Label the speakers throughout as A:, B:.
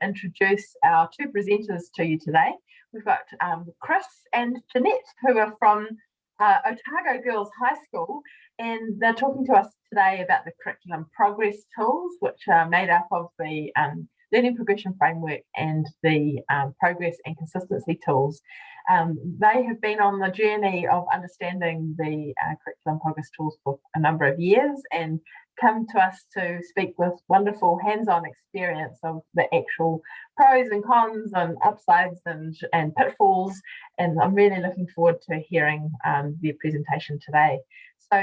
A: Introduce our two presenters to you today. We've got Kris and Jeanette, who are from Otago Girls High School, and they're talking to us today about the curriculum progress tools, which are made up of the learning progression framework and the progress and consistency tools. They have been on the journey of understanding the curriculum progress tools for a number of years and come to us to speak with wonderful hands-on experience of the actual pros and cons and upsides and pitfalls, and I'm really looking forward to hearing their presentation today. So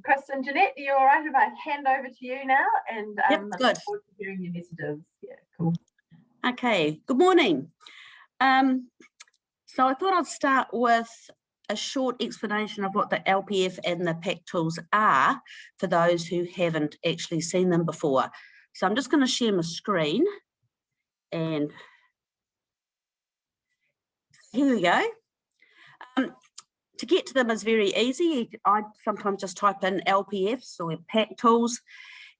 A: Kris and Jeanette, are you all right if I hand over to you now? And
B: yep,
A: I
B: good.
A: look forward to hearing your messages. Yeah, cool.
B: Okay, good morning. So I thought I'd start with a short explanation of what the LPF and the PACT tools are for those who haven't actually seen them before. So I'm just going to share my screen, and here we go. To get to them is very easy. I sometimes just type in LPFs or PACT tools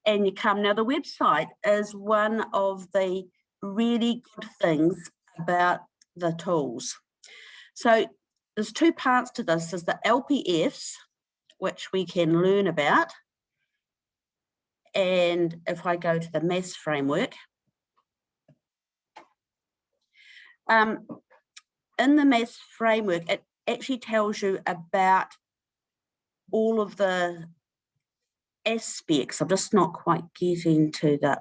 B: and you come. Now the website is one of the really good things about the tools. So there's two parts to this. There's the LPFs, which we can learn about. And if I go to the maths framework, in the maths framework, it actually tells you about all of the aspects. I'm just not quite getting to the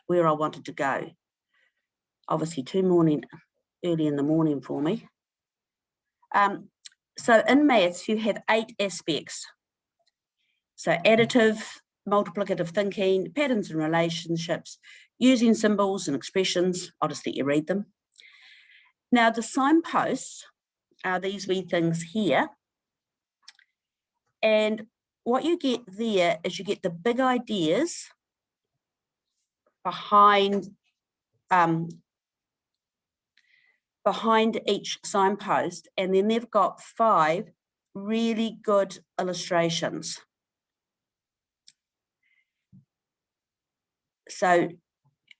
B: where I wanted to go. Obviously early in the morning for me. So in maths, you have 8 aspects. So additive, multiplicative thinking, patterns and relationships, using symbols and expressions. I'll just let you read them. Now the signposts are these wee things here. And what you get there is you get the big ideas behind each signpost, and then they've got 5 really good illustrations. So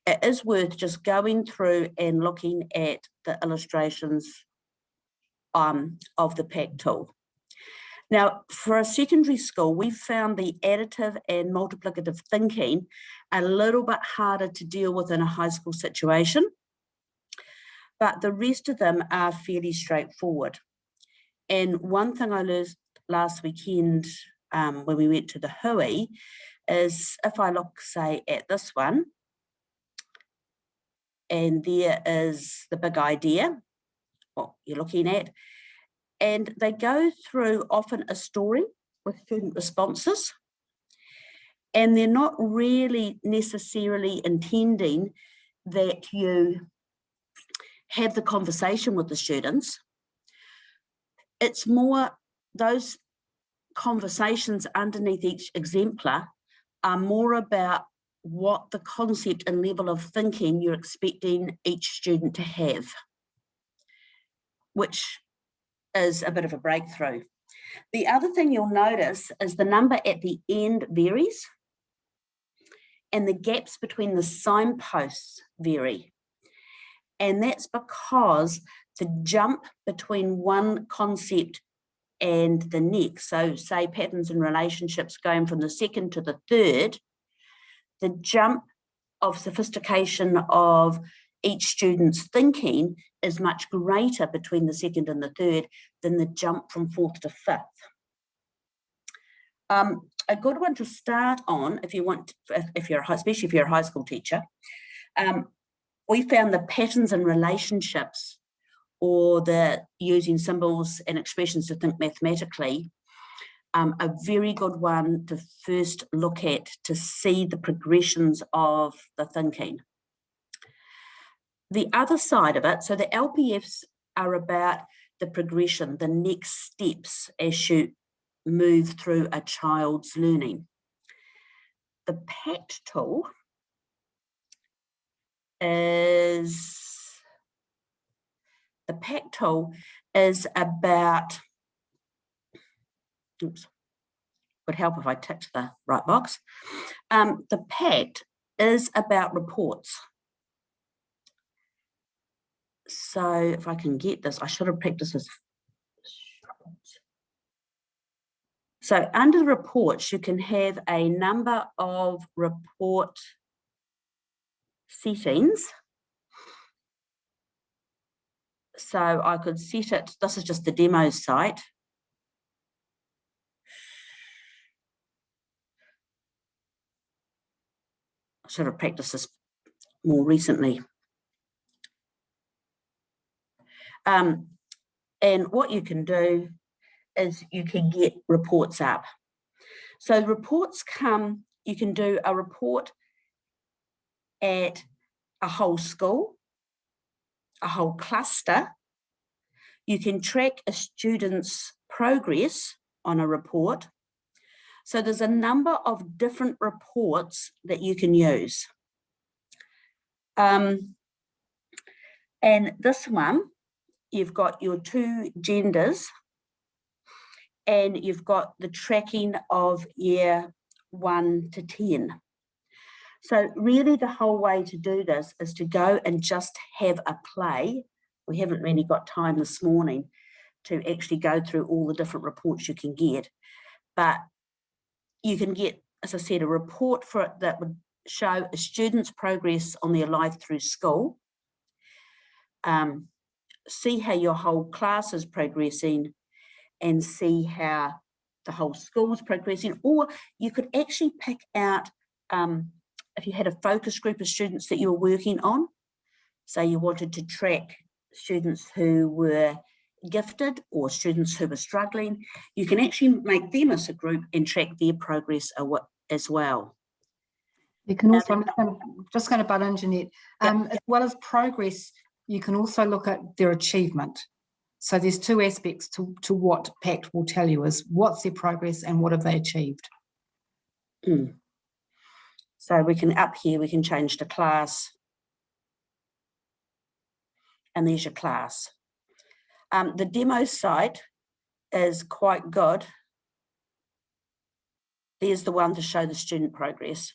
B: it is worth just going through and looking at the illustrations of the PACT tool. Now, for a secondary school, we found the additive and multiplicative thinking a little bit harder to deal with in a high school situation, but the rest of them are fairly straightforward. And one thing I learned last weekend when we went to the hui is if I look, say, at this one, and there is the big idea, what you're looking at, and they go through often a story with student responses, and they're not really necessarily intending that you have the conversation with the students. It's more those conversations underneath each exemplar are more about what the concept and level of thinking you're expecting each student to have, which is a bit of a breakthrough. The other thing you'll notice is the number at the end varies, and the gaps between the signposts vary. And that's because the jump between one concept and the next, so say patterns and relationships going from the second to the third, the jump of sophistication of each student's thinking is much greater between the second and the third than the jump from 4th to 5th. A good one to start on, if you want, especially if you're a high school teacher, we found the patterns and relationships, or the using symbols and expressions to think mathematically, a very good one to first look at to see the progressions of the thinking. The other side of it, so the LPFs are about the progression, the next steps as you move through a child's learning. The PACT tool is about, oops, would help if I ticked the right box. The PACT is about reports. So if I can get this, I should have practiced this. So under reports, you can have a number of report settings. So I could set it, this is just the demo site. I should have practiced this more recently. And what you can do is you can get reports up. So reports come, you can do a report at a whole school, a whole cluster. You can track a student's progress on a report. So there's a number of different reports that you can use. And this one, you've got your 2 genders, and you've got the tracking of year 1 to 10. So really the whole way to do this is to go and just have a play. We haven't really got time this morning to actually go through all the different reports you can get, but you can get, as I said, a report for it that would show a student's progress on their life through school, see how your whole class is progressing, and see how the whole school's progressing. Or you could actually pick out, if you had a focus group of students that you were working on, so you wanted to track students who were gifted or students who were struggling, you can actually make them as a group and track their progress as well.
C: You can also, I'm just going to butt in, Jeanette, as well as progress, you can also look at their achievement. So there's 2 aspects to what PACT will tell you, is what's their progress and what have they achieved.
B: So we can, up here, we can change the class. And there's your class. The demo site is quite good. There's the one to show the student progress.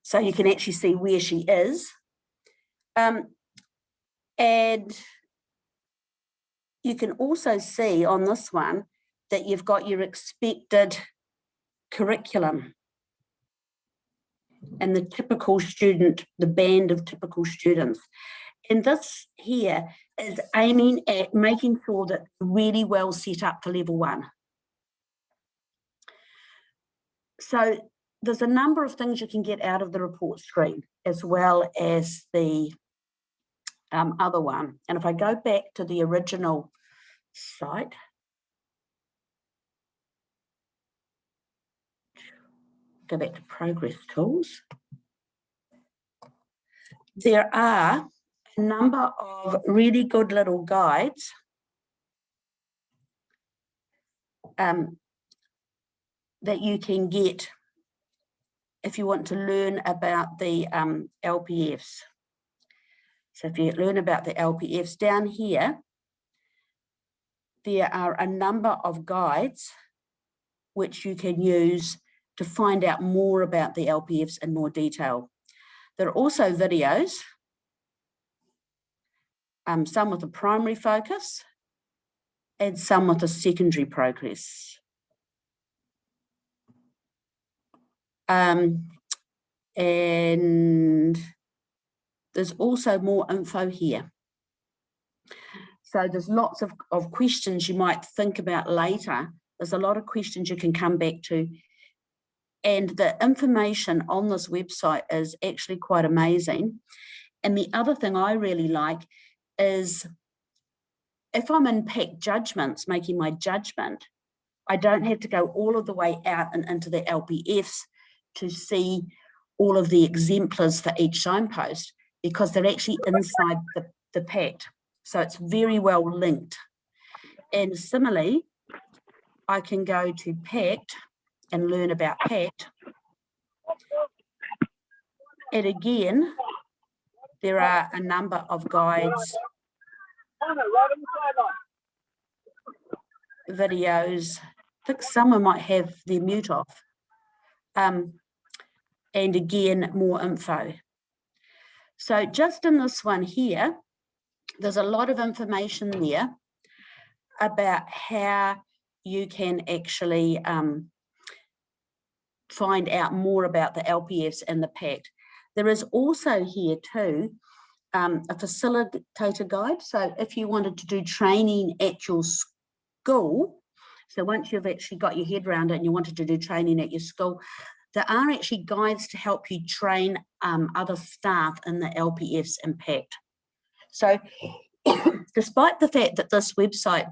B: So you can actually see where she is. And you can also see on this one that you've got your expected curriculum and the typical student, the band of typical students. And this here is aiming at making sure that really well set up for level 1. So there's a number of things you can get out of the report screen, as well as the other one. And if I go back to the original site, go back to progress tools, there are a number of really good little guides that you can get if you want to learn about the LPFs. So if you learn about the LPFs, down here, there are a number of guides which you can use to find out more about the LPFs in more detail. There are also videos, some with a primary focus and some with a secondary progress. And there's also more info here. So there's lots of questions you might think about later. There's a lot of questions you can come back to. And the information on this website is actually quite amazing. And the other thing I really like is if I'm in PACT judgments, making my judgment, I don't have to go all of the way out and into the LPFs to see all of the exemplars for each signpost, because they're actually inside the PACT. So it's very well linked. And similarly, I can go to PACT and learn about PACT. And again, there are a number of guides, videos. I think someone might have their mute off. And again, more info. So just in this one here, there's a lot of information there about how you can actually find out more about the LPFs and the Pact. There is also here too a facilitator guide. So if you wanted to do training at your school, so once you've actually got your head around it and you wanted to do training at your school, there are actually guides to help you train other staff in the LPFs and Pact. So despite the fact that this website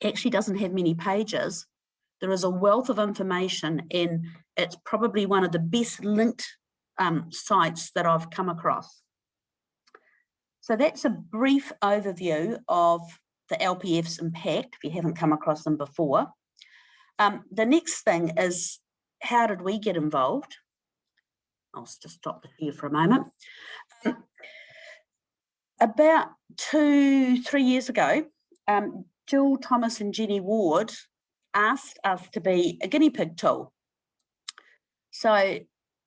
B: actually doesn't have many pages, there is a wealth of information, and it's probably one of the best linked sites that I've come across. So that's a brief overview of the LPFs and Pact, if you haven't come across them before. The next thing is, how did we get involved? I'll just stop here for a moment. About 2-3 years ago, Jill Thomas and Jenny Ward asked us to be a guinea pig tool. So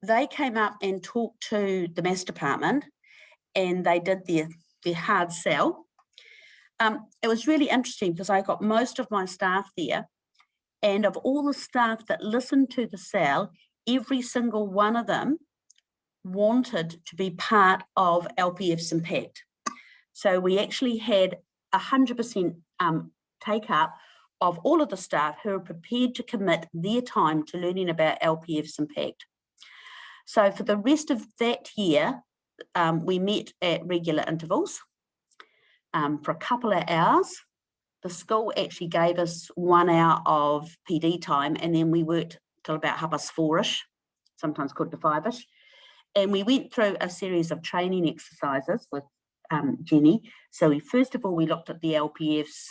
B: they came up and talked to the Maths department, and they did their hard sell. It was really interesting because I got most of my staff there, and of all the staff that listened to the sell, every single one of them wanted to be part of LPFs and Pact. So we actually had 100% take up of all of the staff who are prepared to commit their time to learning about LPFs and Pact. So for the rest of that year, we met at regular intervals for a couple of hours. The school actually gave us 1 hour of PD time, and then we worked till about 4:30, sometimes quarter to 5-ish. And we went through a series of training exercises with Jenny. So first of all, we looked at the LPFs,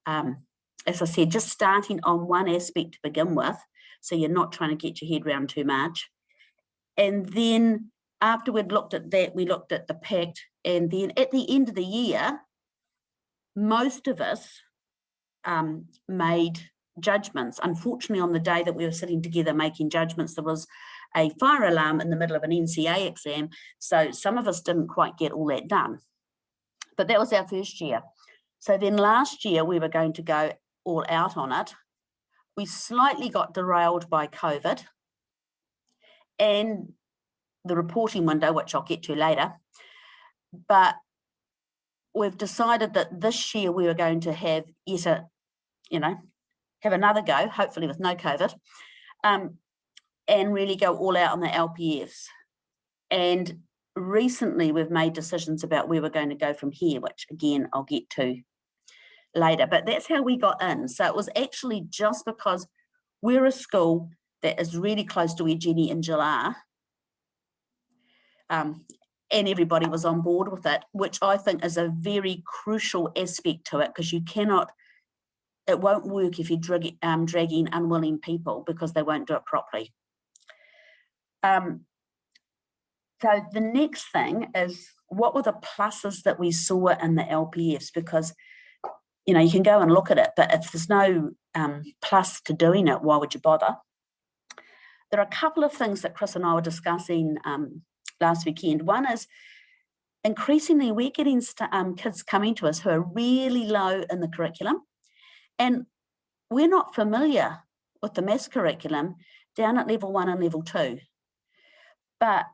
B: as I said, just starting on one aspect to begin with, so you're not trying to get your head around too much. And then after we'd looked at that, we looked at the Pact, and then at the end of the year, most of us made judgments. Unfortunately, on the day that we were sitting together making judgments, there was a fire alarm in the middle of an NCA exam, so some of us didn't quite get all that done. But that was our first year. So then last year, we were going to go all out on it. We slightly got derailed by COVID and the reporting window, which I'll get to later. But we've decided that this year we were going to have yet have another go, hopefully with no COVID, and really go all out on the LPFs. And recently we've made decisions about where we're going to go from here, which again, I'll get to later. But that's how we got in. So it was actually just because we're a school that is really close to where Jenny and Jill are. And everybody was on board with it, which I think is a very crucial aspect to it, because it won't work if you drag in unwilling people, because they won't do it properly. So the next thing is, what were the pluses that we saw in the LPFs? Because, you can go and look at it, but if there's no plus to doing it, why would you bother? There are a couple of things that Kris and I were discussing last weekend. One is, increasingly we're getting kids coming to us who are really low in the curriculum, and we're not familiar with the maths curriculum down at level 1 and level 2. But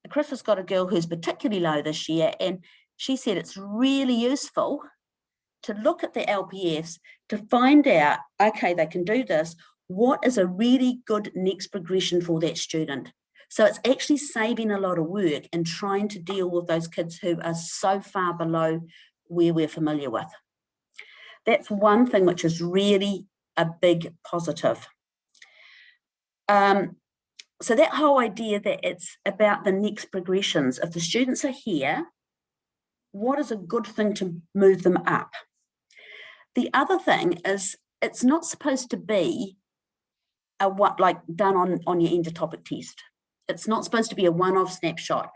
B: Kris has got a girl who's particularly low this year, and she said it's really useful to look at the LPFs to find out, okay, they can do this. What is a really good next progression for that student? So it's actually saving a lot of work and trying to deal with those kids who are so far below where we're familiar with. That's one thing which is really a big positive. So that whole idea that it's about the next progressions. If the students are here, what is a good thing to move them up? The other thing is, it's not supposed to be done on your end of topic test. It's not supposed to be a one-off snapshot,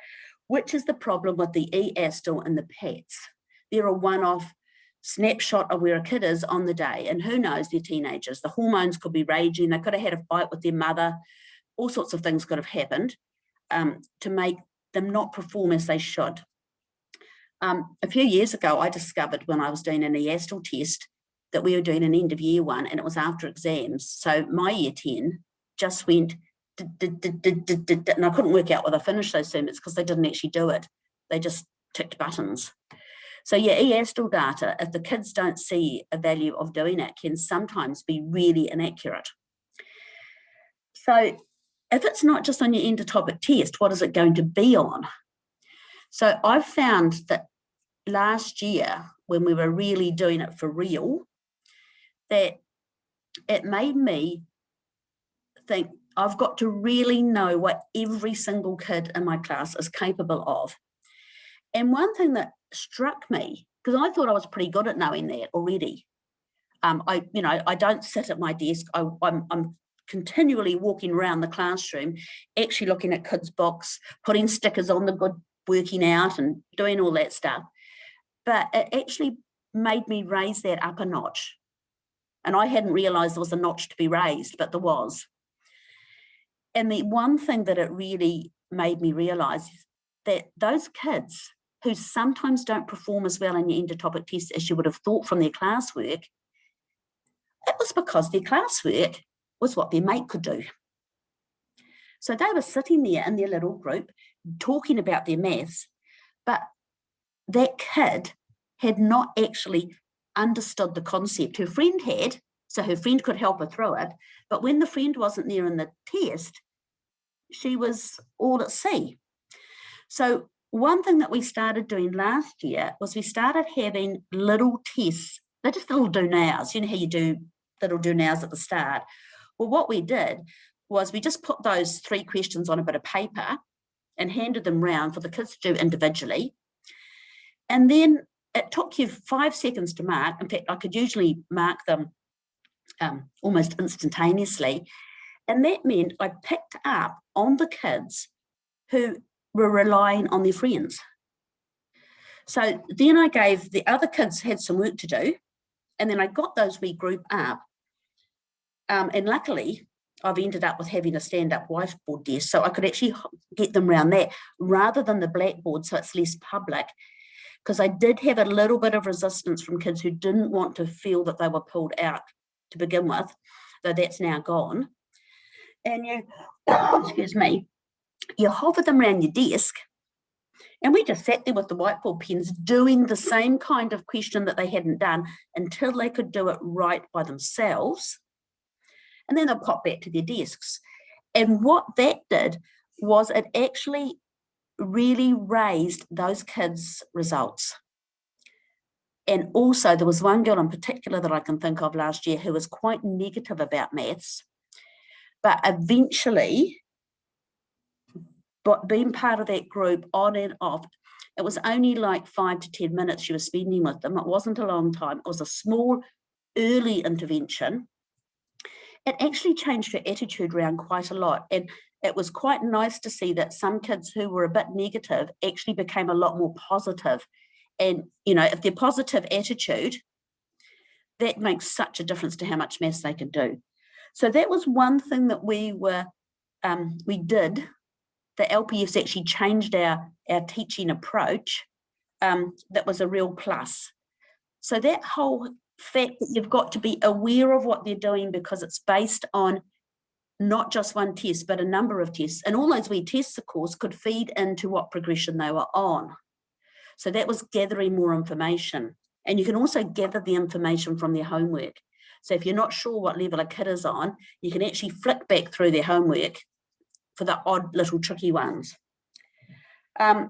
B: which is the problem with the EASTL and the PATs. They're a one-off snapshot of where a kid is on the day, and who knows, they're teenagers. The hormones could be raging. They could have had a fight with their mother. All sorts of things could have happened to make them not perform as they should. A few years ago, I discovered when I was doing an EASTL test that we were doing an end of year one, and it was after exams. So my year 10 just went, and I couldn't work out whether I finished those sermons because they didn't actually do it. They just ticked buttons. So yeah, EASTL data, if the kids don't see a value of doing it, can sometimes be really inaccurate. So if it's not just on your end of topic test, what is it going to be on? So I've found that last year, when we were really doing it for real, that it made me think I've got to really know what every single kid in my class is capable of. And one thing that struck me, because I thought I was pretty good at knowing that already. I don't sit at my desk. I'm continually walking around the classroom, actually looking at kids' books, putting stickers on the good, working out and doing all that stuff. But it actually made me raise that up a notch. And I hadn't realised there was a notch to be raised, but there was. And the one thing that it really made me realise is that those kids who sometimes don't perform as well in your end-of-topic test as you would have thought from their classwork, it was because their classwork was what their mate could do. So they were sitting there in their little group talking about their maths, but that kid had not actually understood the concept. Her friend had, so her friend could help her through it, but when the friend wasn't there in the test, she was all at sea. So one thing that we started doing last year was we started having little tests. They're just little do-nows. You know how you do little do-nows at the start? Well, what we did was we just put those 3 questions on a bit of paper and handed them round for the kids to do individually. And then it took you 5 seconds to mark. In fact, I could usually mark them almost instantaneously. And that meant I picked up on the kids who were relying on their friends. So then I gave the other kids had some work to do, and then I got those wee group up. And luckily, I've ended up with having a stand-up whiteboard desk, so I could actually get them around that rather than the blackboard, so it's less public, because I did have a little bit of resistance from kids who didn't want to feel that they were pulled out to begin with, though that's now gone. And you, excuse me, you hover them around your desk, and we just sat there with the whiteboard pens doing the same kind of question that they hadn't done until they could do it right by themselves. And then they'll pop back to their desks. And what that did was it actually really raised those kids' results. And also there was one girl in particular that I can think of last year who was quite negative about maths, but eventually, but being part of that group on and off, it was only like 5 to 10 minutes she was spending with them. It wasn't a long time. It was a small, early intervention. It actually changed her attitude around quite a lot. And it was quite nice to see that some kids who were a bit negative actually became a lot more positive. And, you know, if they're positive attitude, that makes such a difference to how much maths they can do. So that was one thing that we did. The LPFs actually changed our teaching approach. That was a real plus. So that whole fact that you've got to be aware of what they're doing because it's based on not just one test, but a number of tests. And all those wee tests, of course, could feed into what progression they were on. So that was gathering more information. And you can also gather the information from their homework. So if you're not sure what level a kid is on, you can actually flick back through their homework for the odd little tricky ones. So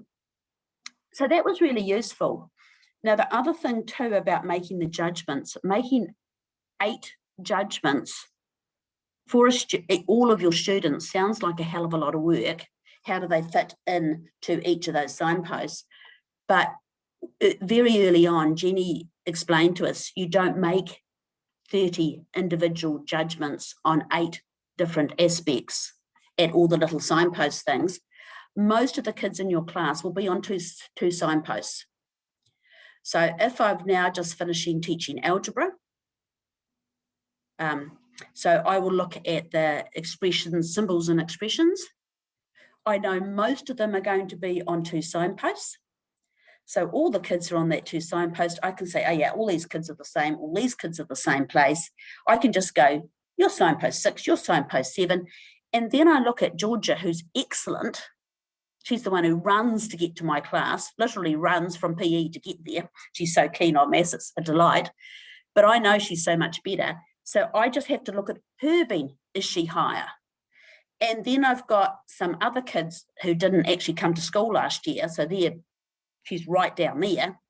B: that was really useful. Now, the other thing too about making the judgments, making 8 judgments for all of your students sounds like a hell of a lot of work. How do they fit into each of those signposts? But very early on, Jenny explained to us, you don't make 30 individual judgments on 8 different aspects at all the little signpost things. Most of the kids in your class will be on two signposts. So if I've now just finishing teaching algebra, so I will look at the expressions, symbols and expressions. I know most of them are going to be on 2 signposts. So all the kids are on that 2 signpost. I can say, oh yeah, all these kids are the same, all these kids are the same place. I can just go, you're signpost 6, you're signpost 7. And then I look at Georgia, who's excellent. She's the one who runs to get to my class, literally runs from PE to get there. She's so keen on maths, it's a delight. But I know she's so much better. So I just have to look at her being, is she higher? And then I've got some other kids who didn't actually come to school last year. So she's right down there.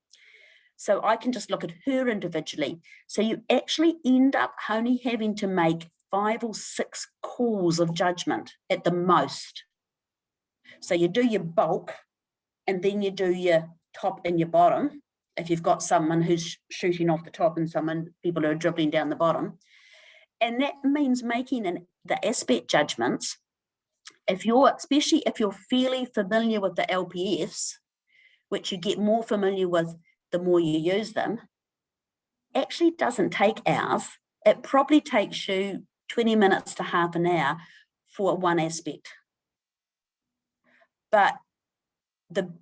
B: So I can just look at her individually. So you actually end up only having to make 5 or 6 calls of judgment at the most. So you do your bulk, and then you do your top and your bottom. If you've got someone who's shooting off the top and people who are dribbling down the bottom. And that means making the aspect judgments. Especially if you're fairly familiar with the LPFs, which you get more familiar with the more you use them, actually doesn't take hours. It probably takes you 20 minutes to half an hour for one aspect. But the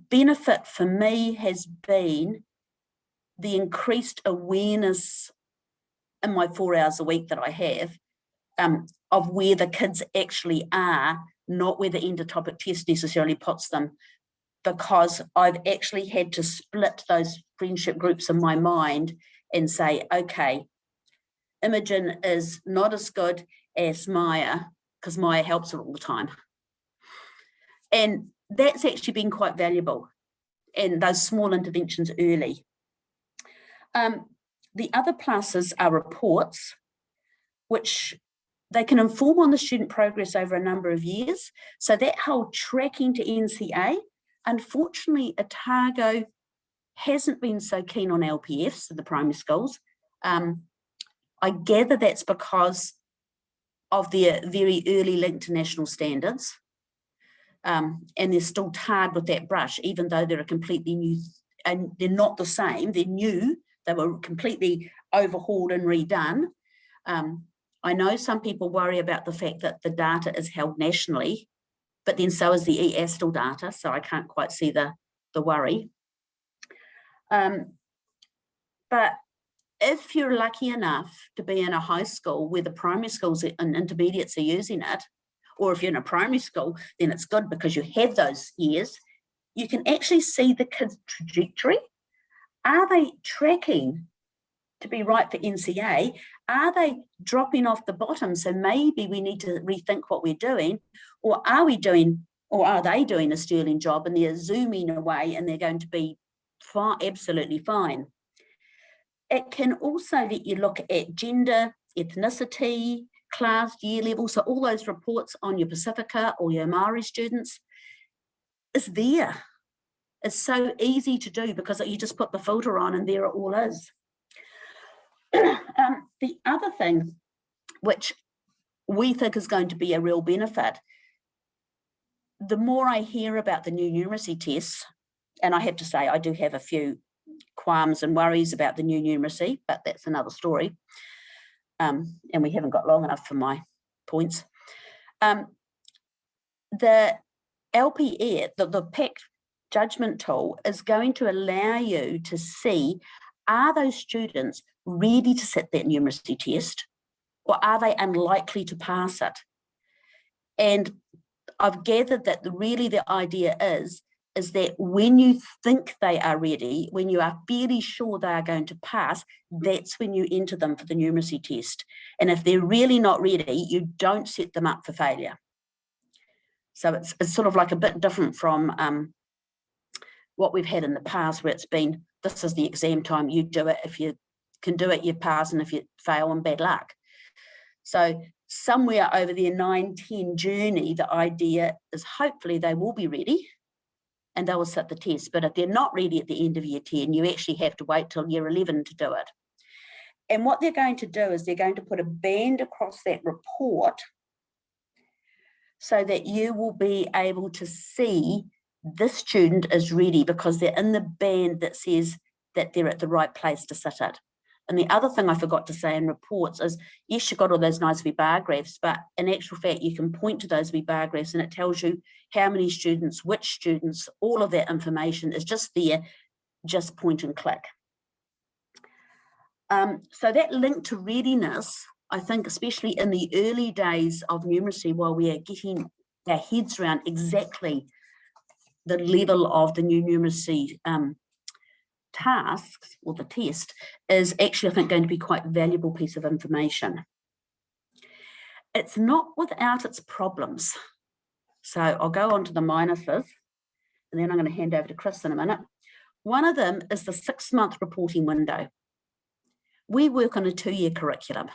B: benefit for me has been the increased awareness in my 4 hours a week that I have of where the kids actually are, not where the end-of-topic test necessarily puts them, because I've actually had to split those friendship groups in my mind and say, okay, Imogen is not as good as Maya, because Maya helps her all the time. And that's actually been quite valuable, and those small interventions early. The other pluses are reports, which they can inform on the student progress over a number of years. So that whole tracking to NCA, unfortunately, Otago hasn't been so keen on LPFs in the primary schools. I gather that's because of their very early link to national standards. And they're still tarred with that brush, even though they're a completely new, and they're not the same, they're new, they were completely overhauled and redone. I know some people worry about the fact that the data is held nationally, but then so is the EASTL data, so I can't quite see the worry. But if you're lucky enough to be in a high school where the primary schools and intermediates are using it, or if you're in a primary school, then it's good because you have those years, you can actually see the kids' trajectory. Are they tracking to be right for NCA? Are they dropping off the bottom? So maybe we need to rethink what we're doing, or are they doing a sterling job and they're zooming away and they're going to be absolutely fine? It can also let you look at gender, ethnicity, class, year level. So all those reports on your Pacifica or your Maori students is there. It's so easy to do because you just put the filter on and there it all is. The other thing, which we think is going to be a real benefit, the more I hear about the new numeracy tests, and I have to say I do have a few qualms and worries about the new numeracy, but that's another story. And we haven't got long enough for my points. The LPE, the Pact judgment tool, is going to allow you to see, are those students ready to sit that numeracy test, or are they unlikely to pass it? And I've gathered that really the idea is that when you think they are ready, when you are fairly sure they are going to pass, that's when you enter them for the numeracy test. And if they're really not ready, you don't set them up for failure. So it's sort of like a bit different from what we've had in the past, where it's been, this is the exam time, you do it. If you can do it, you pass, and if you fail, and bad luck. So somewhere over their 9-10 journey, the idea is hopefully they will be ready and they will sit the test. But if they're not ready at the end of year 10, you actually have to wait till year 11 to do it. And what they're going to do is they're going to put a band across that report so that you will be able to see this student is ready because they're in the band that says that they're at the right place to sit at. And the other thing I forgot to say in reports is, yes, you've got all those nice wee bar graphs, but in actual fact, you can point to those wee bar graphs and it tells you how many students, which students, all of that information is just there, just point and click. So that link to readiness, I think, especially in the early days of numeracy, while we are getting our heads around exactly the level of the new numeracy tasks, or the test, is actually, I think, going to be quite a valuable piece of information. It's not without its problems. So I'll go on to the minuses, and then I'm going to hand over to Kris in a minute. One of them is the 6-month reporting window. We work on a 2-year curriculum.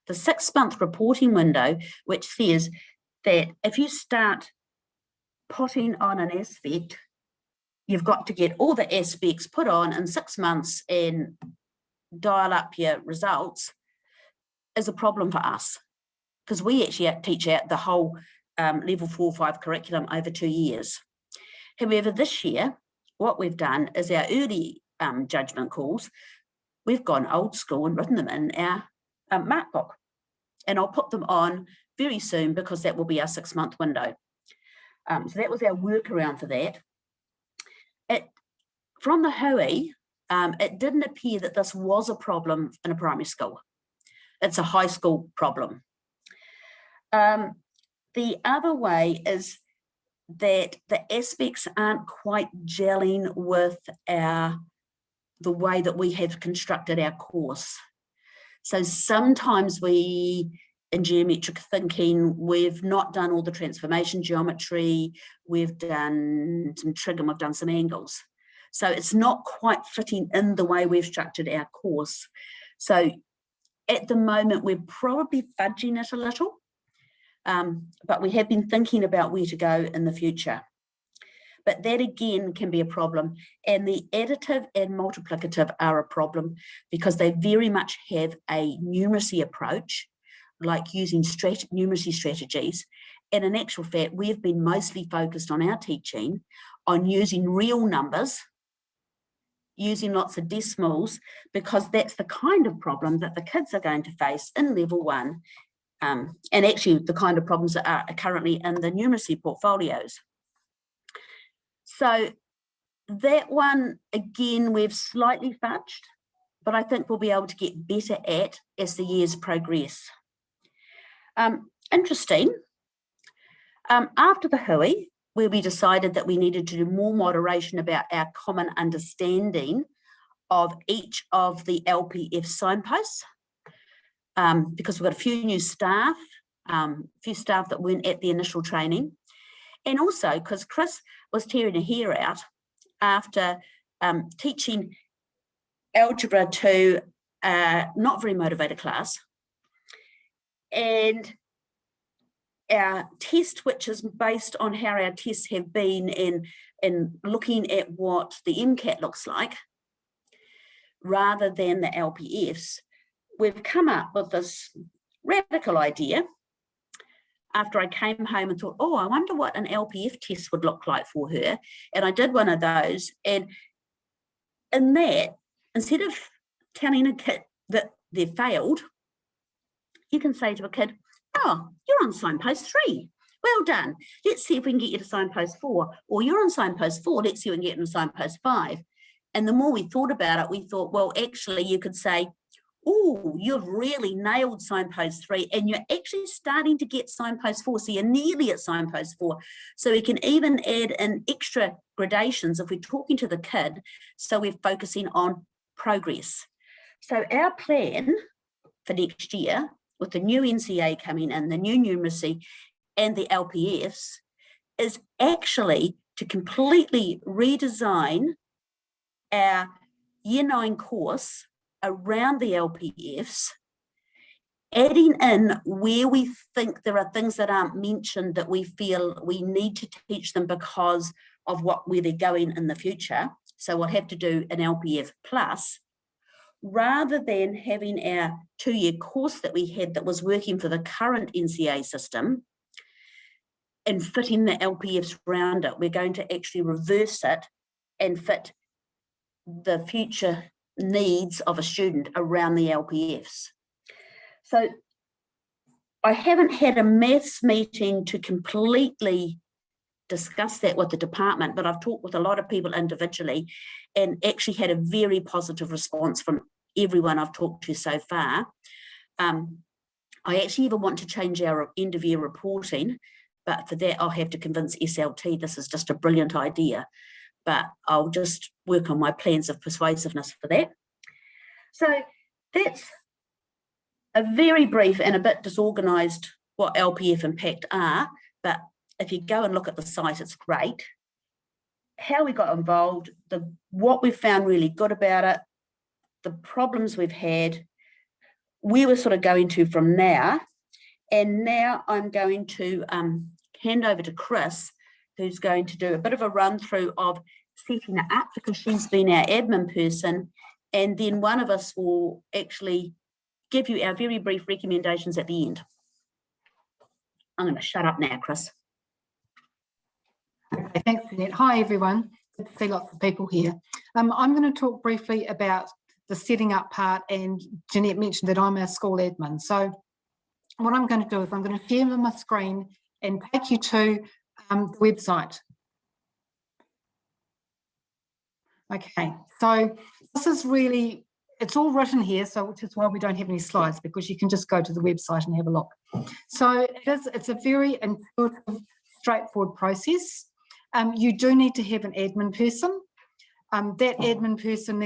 B: The 6-month reporting window, which says that if you start potting on an aspect, you've got to get all the aspects put on in 6 months and dial up your results, is a problem for us, because we actually teach out the whole level 4-5 curriculum over 2 years. However, this year, what we've done is our early judgment calls, we've gone old school and written them in our mark book. And I'll put them on very soon because that will be our 6-month window. So that was our workaround for that. From the hui, it didn't appear that this was a problem in a primary school. It's a high school problem. The other way is that the aspects aren't quite gelling with the way that we have constructed our course. So sometimes in geometric thinking, we've not done all the transformation geometry, we've done some trig and we've done some angles. So it's not quite fitting in the way we've structured our course. So at the moment, we're probably fudging it a little, but we have been thinking about where to go in the future. But that again can be a problem. And the additive and multiplicative are a problem because they very much have a numeracy approach, like using numeracy strategies. And in actual fact, we've been mostly focused on our teaching on using real numbers, using lots of decimals, because that's the kind of problem that the kids are going to face in level 1. And actually the kind of problems that are currently in the numeracy portfolios. So that one, again, we've slightly fudged, but I think we'll be able to get better at as the years progress. Interesting. After the hui, where we decided that we needed to do more moderation about our common understanding of each of the LPF signposts, because we've got a few new staff, that weren't at the initial training. And also because Kris was tearing her hair out after teaching algebra to a not very motivated class. And our test, which is based on how our tests have been in looking at what the MCAT looks like, rather than the LPFs, we've come up with this radical idea after I came home and thought, oh, I wonder what an LPF test would look like for her. And I did one of those. And in that, instead of telling a kid that they've failed, you can say to a kid, oh, you're on signpost 3. Well done. Let's see if we can get you to signpost 4. Or you're on signpost 4. Let's see if we can get you to signpost 5. And the more we thought about it, we thought, well, actually, you could say, oh, you've really nailed signpost 3 and you're actually starting to get signpost 4. So you're nearly at signpost 4. So we can even add in extra gradations if we're talking to the kid. So we're focusing on progress. So our plan for next year, with the new NCA coming in, the new numeracy and the LPFs, is actually to completely redesign our Year 9 course around the LPFs, adding in where we think there are things that aren't mentioned that we feel we need to teach them because of where they're going in the future. So we'll have to do an LPF plus, rather than having our 2-year course that we had that was working for the current NCA system and fitting the LPFs around it. We're going to actually reverse it and fit the future needs of a student around the LPFs. So I haven't had a maths meeting to completely discuss that with the department, but I've talked with a lot of people individually and actually had a very positive response from everyone I've talked to so far. I actually even want to change our end of year reporting, but for that I'll have to convince SLT this is just a brilliant idea, but I'll just work on my plans of persuasiveness for that. So that's a very brief and a bit disorganised what LPF and Pact are, but if you go and look at the site, it's great. How we got involved, what we found really good about it, the problems we've had, where we're sort of going to from now. And now I'm going to hand over to Kris, who's going to do a bit of a run through of setting it up because she's been our admin person. And then one of us will actually give you our very brief recommendations at the end. I'm going to shut up now, Kris.
C: Okay, thanks, Jeanette. Hi, everyone. Good to see lots of people here. I'm going to talk briefly about the setting up part, and Jeanette mentioned that I'm our school admin. So what I'm going to do is I'm going to share my screen and take you to the website. Okay, so this is really, it's all written here, so which is why we don't have any slides, because you can just go to the website and have a look. So it's a very intuitive, straightforward process. You do need to have an admin person. That admin person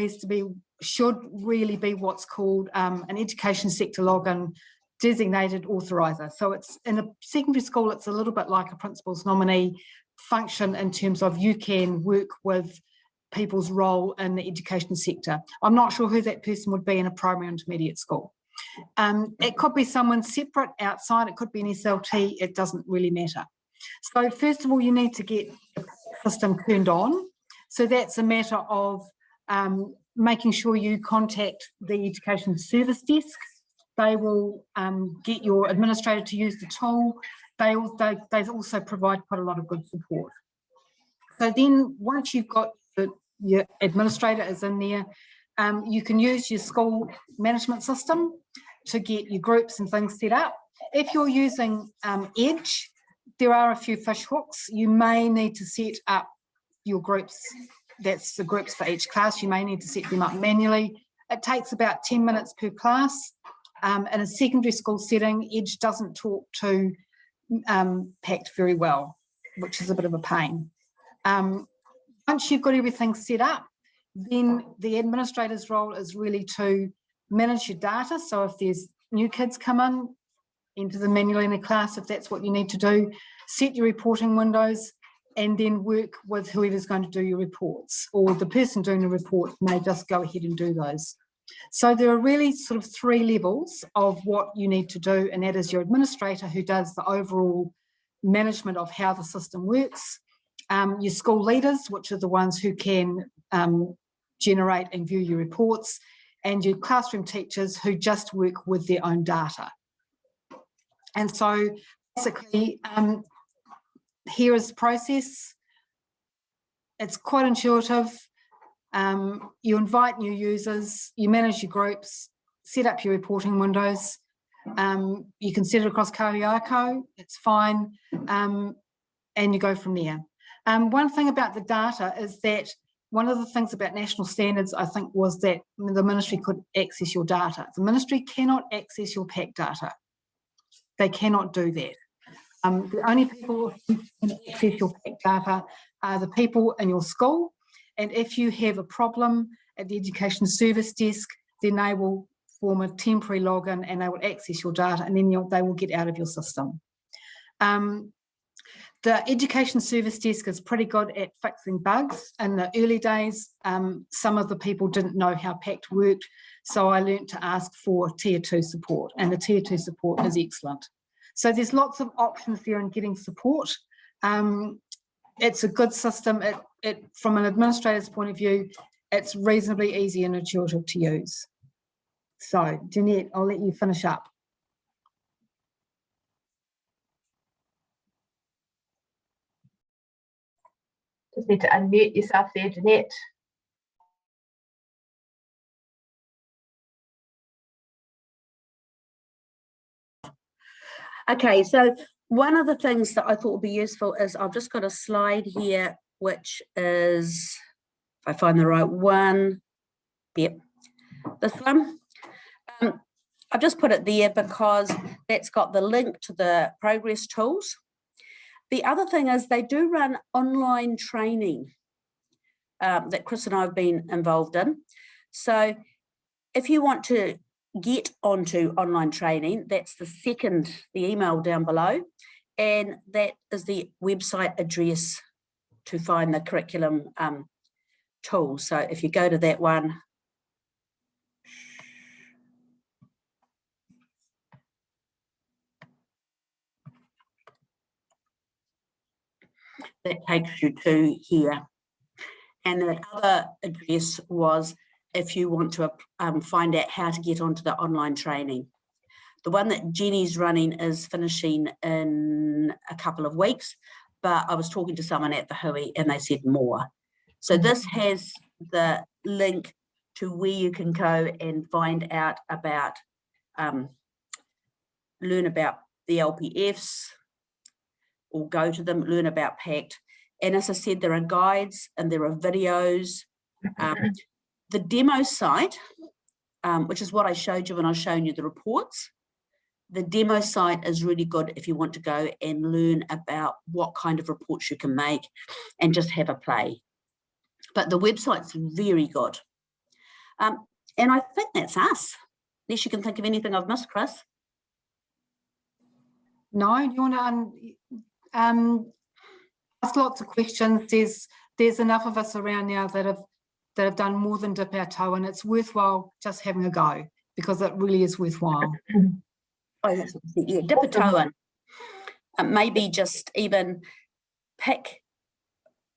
C: should really be what's called an education sector login designated authoriser. So it's in a secondary school, it's a little bit like a principal's nominee function in terms of you can work with people's role in the education sector. I'm not sure who that person would be in a primary intermediate school. It could be someone separate outside, it could be an SLT, it doesn't really matter. So first of all, you need to get the system turned on. So that's a matter of making sure you contact the Education Service Desk. They will get your administrator to use the tool. They also provide quite a lot of good support. So then once you've got your administrator is in there, you can use your school management system to get your groups and things set up. If you're using Edge, there are a few fish hooks. You may need to set up your groups. That's the groups for each class. You may need to set them up manually. It takes about 10 minutes per class. In a secondary school setting, Edge doesn't talk to Pact very well, which is a bit of a pain. Once you've got everything set up, then the administrator's role is really to manage your data. So if there's new kids come in, enter them manually in a class if that's what you need to do, set your reporting windows, and then work with whoever's going to do your reports, or the person doing the report may just go ahead and do those. So there are really sort of 3 levels of what you need to do, and that is your administrator who does the overall management of how the system works, your school leaders, which are the ones who can generate and view your reports, and your classroom teachers who just work with their own data. And so basically, here is the process. It's quite intuitive. You invite new users, you manage your groups, set up your reporting windows. You can set it across Kariako, it's fine, and you go from there. One thing about the data is that one of the things about national standards, I think, was that the ministry could access your data. The ministry cannot access your Pact data. They cannot do that. The only people who can access your Pact data are the people in your school, and if you have a problem at the Education Service Desk, then they will form a temporary login and they will access your data, and then they will get out of your system. The Education Service Desk is pretty good at fixing bugs. In the early days, some of the people didn't know how Pact worked, so I learnt to ask for Tier 2 support, and the Tier 2 support is excellent. So there's lots of options there in getting support. It's a good system. From an administrator's point of view, it's reasonably easy and intuitive to use. So, Jeanette, I'll let you finish up.
A: Just need to unmute yourself there, Jeanette.
B: Okay, so one of the things that I thought would be useful is I've just got a slide here, which is, if I find the right one, yep, this one. I've just put it there because that's got the link to the progress tools. The other thing is they do run online training that Kris and I have been involved in. So if you want to get onto online training, that's the email down below, and that is the website address to find the curriculum tool. So if you go to that one, that takes you to here. And the other address was if you want to find out how to get onto the online training. The one that Jenny's running is finishing in a couple of weeks, but I was talking to someone at the Hui and they said more. So this has the link to where you can go and find out about, learn about the LPFs, or go to them, learn about PACT. And as I said, there are guides and there are videos. The demo site, which is what I showed you when I was showing you the reports, the demo site is really good if you want to go and learn about what kind of reports you can make and just have a play. But the website's very good. And I think that's us. Unless you can think of anything I've missed, Kris.
C: No, you want to ask lots of questions. There's enough of us around now that have done more than dip our toe, and it's worthwhile just having a go because it really is worthwhile.
B: Oh, yeah, dip a toe in. Maybe just even pick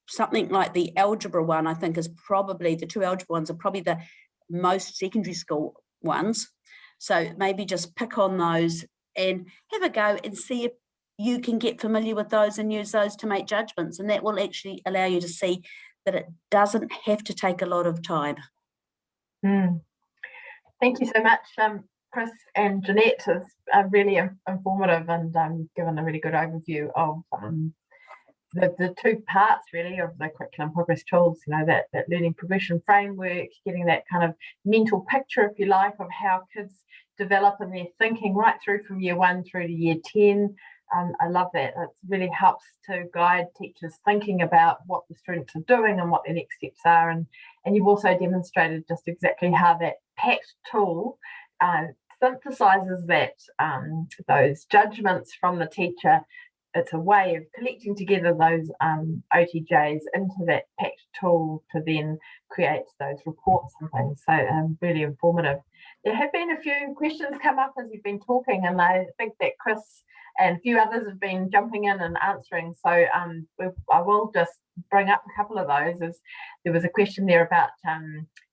B: something like the algebra one. I think is probably, the two algebra ones are probably the most secondary school ones. So maybe just pick on those and have a go and see if you can get familiar with those and use those to make judgments. And that will actually allow you to see that it doesn't have to take a lot of time.
A: Thank you so much, Kris and Jeanette. It's really informative and given a really good overview of the two parts really of the curriculum progress tools, you know, that learning progression framework, getting that kind of mental picture, if you like, of how kids develop in their thinking right through from year 1 through to year 10. I love that. It really helps to guide teachers thinking about what the students are doing and what their next steps are. And you've also demonstrated just exactly how that PACT tool synthesizes that those judgments from the teacher. It's a way of collecting together those OTJs into that PACT tool to then create those reports and things. So really informative. There have been a few questions come up as you've been talking, and I think that Kris and a few others have been jumping in and answering. So I will just bring up a couple of those. As there was a question there about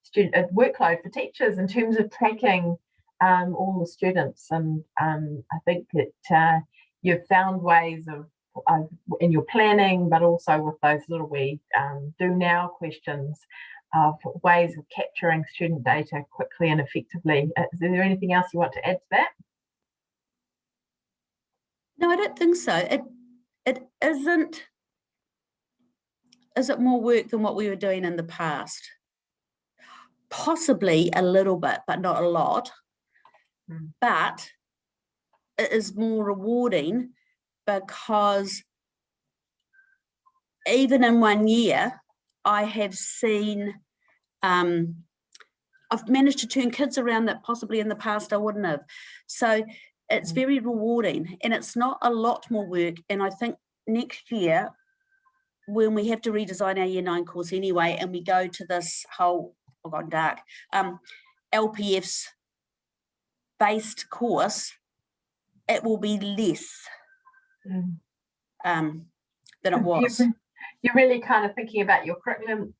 A: student workload for teachers in terms of tracking all the students, and I think that you've found ways of in your planning, but also with those little we do now questions, of ways of capturing student data quickly and effectively. Is there anything else you want to add to that?
B: No, I don't think so. It isn't. Is it more work than what we were doing in the past? Possibly a little bit, but not a lot. But it is more rewarding because even in 1 year, I have seen, I've managed to turn kids around that possibly in the past I wouldn't have. So it's very rewarding, and it's not a lot more work. And I think next year, when we have to redesign our year 9 course anyway, and we go to this whole, I've gone dark, LPFs based course, it will be less than it was.
A: You're really kind of thinking about your curriculum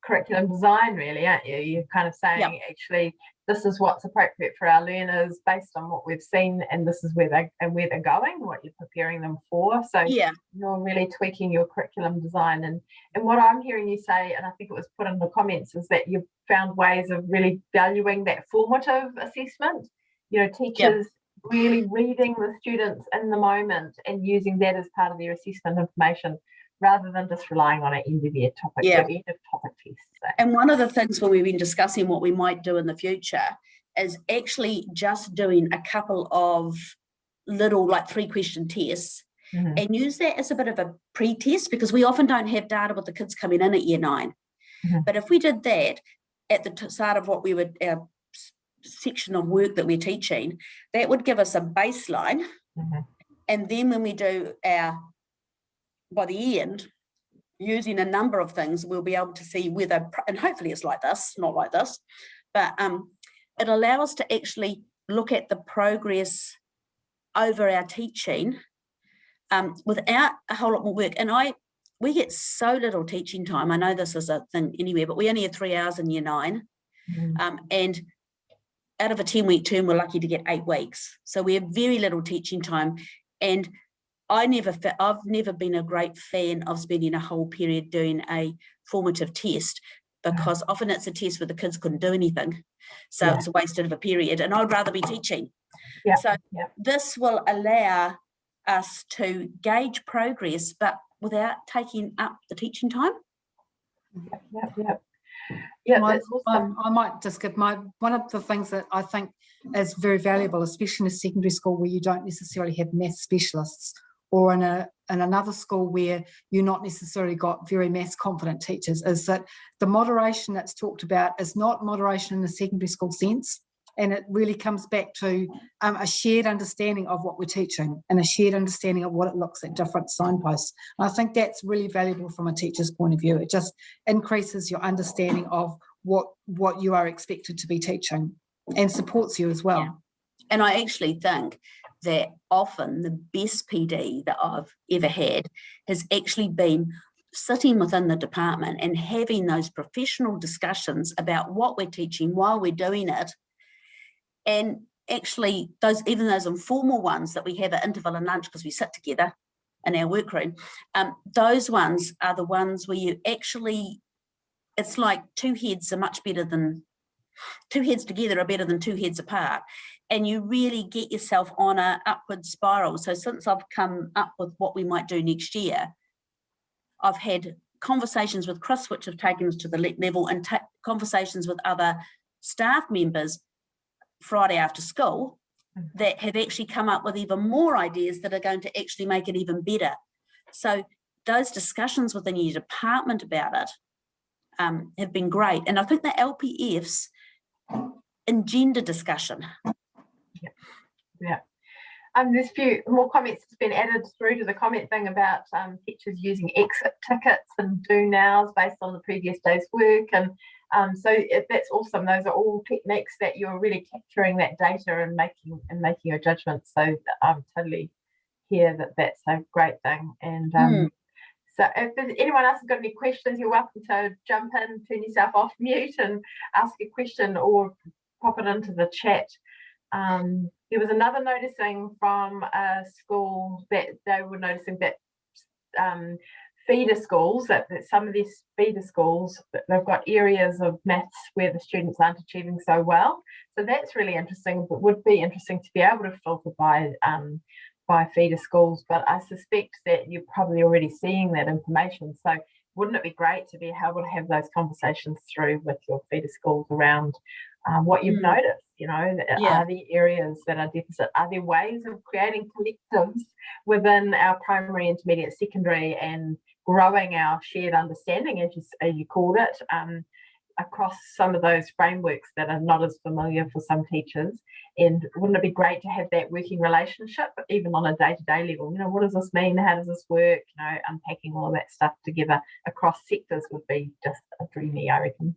A: design, really, aren't you? You're kind of saying, actually, this is what's appropriate for our learners based on what we've seen, and this is where they're going, what you're preparing them for. So you're really tweaking your curriculum design. And what I'm hearing you say, and I think it was put in the comments, is that you've found ways of really valuing that formative assessment. You know, teachers really reading the students in the moment and using that as part of their assessment information rather than just relying on an end of year topic,
B: Yeah.
A: end of topic test. So.
B: And one of the things when we've been discussing what we might do in the future is actually just doing a couple of little like 3-question tests and use that as a bit of a pre-test, because we often don't have data with the kids coming in at year 9. But if we did that at the start of what we would, our section of work that we're teaching, that would give us a baseline. And then when we do our, by the end, using a number of things, we'll be able to see whether, and hopefully it's like this, not like this, but it'll allow us to actually look at the progress over our teaching without a whole lot more work. And we get so little teaching time. I know this is a thing anywhere, but we only have 3 hours in year 9. And out of a 10-week term, we're lucky to get 8 weeks. So we have very little teaching time. And I've never been a great fan of spending a whole period doing a formative test, because often it's a test where the kids couldn't do anything. So it's a wasted of a period, and I'd rather be teaching. So this will allow us to gauge progress, but without taking up the teaching time.
A: That's awesome.
C: I might just give one of the things that I think is very valuable, especially in a secondary school where you don't necessarily have math specialists, or in another school where you're not necessarily got very maths confident teachers, is that the moderation that's talked about is not moderation in the secondary school sense. And it really comes back to a shared understanding of what we're teaching and a shared understanding of what it looks at different signposts. And I think that's really valuable from a teacher's point of view. It just increases your understanding of what you are expected to be teaching and supports you as well.
B: Yeah. And I actually think that often the best PD that I've ever had has actually been sitting within the department and having those professional discussions about what we're teaching while we're doing it. And actually, even those informal ones that we have at interval and lunch, because we sit together in our workroom, those ones are the ones where you actually, it's like 2 heads together are better than 2 heads apart. And you really get yourself on an upward spiral. So since I've come up with what we might do next year, I've had conversations with Kris, which have taken us to the level, and conversations with other staff members Friday after school that have actually come up with even more ideas that are going to actually make it even better. So those discussions within your department about it have been great. And I think the LPFs engender discussion.
A: There's a few more comments that's been added through to the comment thing about teachers using exit tickets and do nows based on the previous day's work, and so that's awesome. Those are all techniques that you're really capturing that data and making a judgment. So I'm totally hear that that's a great thing. And so if anyone else has got any questions, you're welcome to jump in, turn yourself off mute and ask a question or pop it into the chat. There was another noticing from a school that they were noticing that feeder schools, that some of these feeder schools, they've got areas of maths where the students aren't achieving so well. So that's really interesting, but would be interesting to be able to filter by feeder schools. But I suspect that you're probably already seeing that information. So wouldn't it be great to be able to have those conversations through with your feeder schools around what you've noticed? You know, are there areas that are deficit? Are there ways of creating collectives within our primary, intermediate, secondary, and growing our shared understanding, as you called it, across some of those frameworks that are not as familiar for some teachers? And wouldn't it be great to have that working relationship, even on a day-to-day level? You know, what does this mean? How does this work? You know, unpacking all of that stuff together across sectors would be just a dreamy, I reckon.